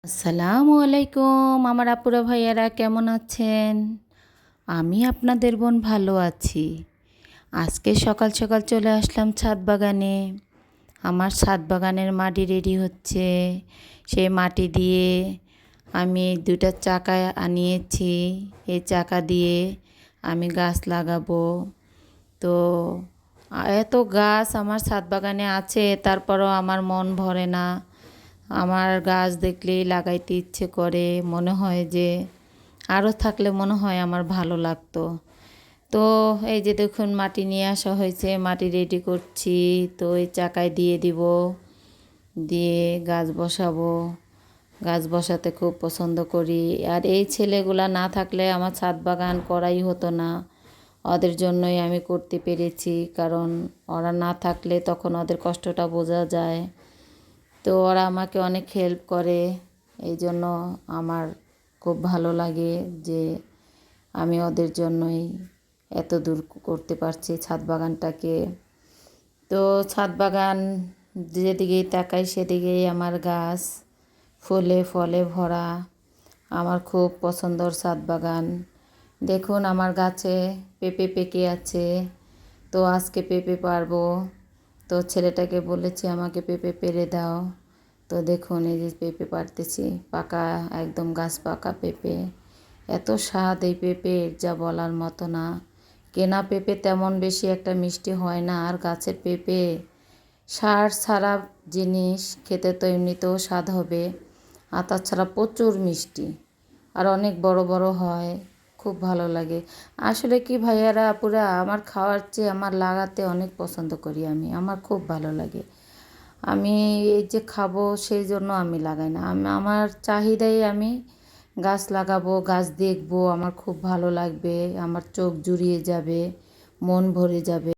আসসালামু আলাইকুম আমার আপুরা ভাইয়ারা কেমন আছেন? আমি আপনাদের বোন ভালো আছি। আজকে সকাল সকাল চলে আসলাম ছাদ বাগানে। আমার ছাদ বাগানের মাটি রেডি হচ্ছে। সেই মাটি দিয়ে আমি দুটা চাকা আনিয়েছি। এই চাকা দিয়ে আমি গাছ লাগাবো। তো এত গাছ আমার ছাদ বাগানে আছে, তারপরও আমার মন ভরে না। আমার গাছ দেখলেই লাগাইতে ইচ্ছে করে, মনে হয় যে আরও থাকলে মনে হয় আমার ভালো লাগতো। তো এই যে দেখুন মাটি নিয়ে আসা হয়েছে, মাটি রেডি করছি। তো এই চাকায় দিয়ে দিব, দিয়ে গাছ বসাবো। গাছ বসাতে খুব পছন্দ করি। আর এই ছেলেগুলা না থাকলে আমার ছাদ বাগান করাই হতো না। ওদের জন্যই আমি করতে পেরেছি, কারণ ওরা না থাকলে তখন ওদের কষ্টটা বোঝা যায়। তো ওরা আমাকে অনেক হেল্প করে, এই জন্য আমার খুব ভালো লাগে যে আমি ওদের জন্যই এত দূর করতে পারছি ছাদ বাগানটাকে। তো ছাদ বাগান যেদিকেই তাকাই সেদিকেই আমার গাছ ফুলে ফলে ভরা। আমার খুব পছন্দর ছাদ বাগান। দেখুন আমার গাছে পেঁপে পেকে আছে। তো আজকে পেঁপে পারবো। তো ছেলেটাকে বলেছি আমাকে পেঁপে পেড়ে দাও। তো দেখুন এই যে পেঁপে পাড়তেছি, পাকা একদম গাছ পাকা পেঁপে। এত স্বাদ এই পেঁপের, যা বলার মতো না। কেনা পেঁপে তেমন বেশি একটা মিষ্টি হয় না, আর গাছের পেঁপে সার ছাড়া জিনিস, খেতে তো এমনিতেও স্বাদ হবে, আর তাছাড়া প্রচুর মিষ্টি, আর অনেক বড় বড় হয়। খুব ভালো লাগে। আসলে কি ভাইয়ারা আপুরা, আমার খাওয়ার চেয়ে আমার লাগাতে অনেক পছন্দ করি আমি। আমার খুব ভালো লাগে। আমি এই যে খাবো সেই জন্য আমি লাগাই না, আমার চাহিদাই আমি গাছ লাগাবো, গাছ দেখবো, আমার খুব ভালো লাগবে, আমার চোখ জুড়িয়ে যাবে, মন ভরে যাবে।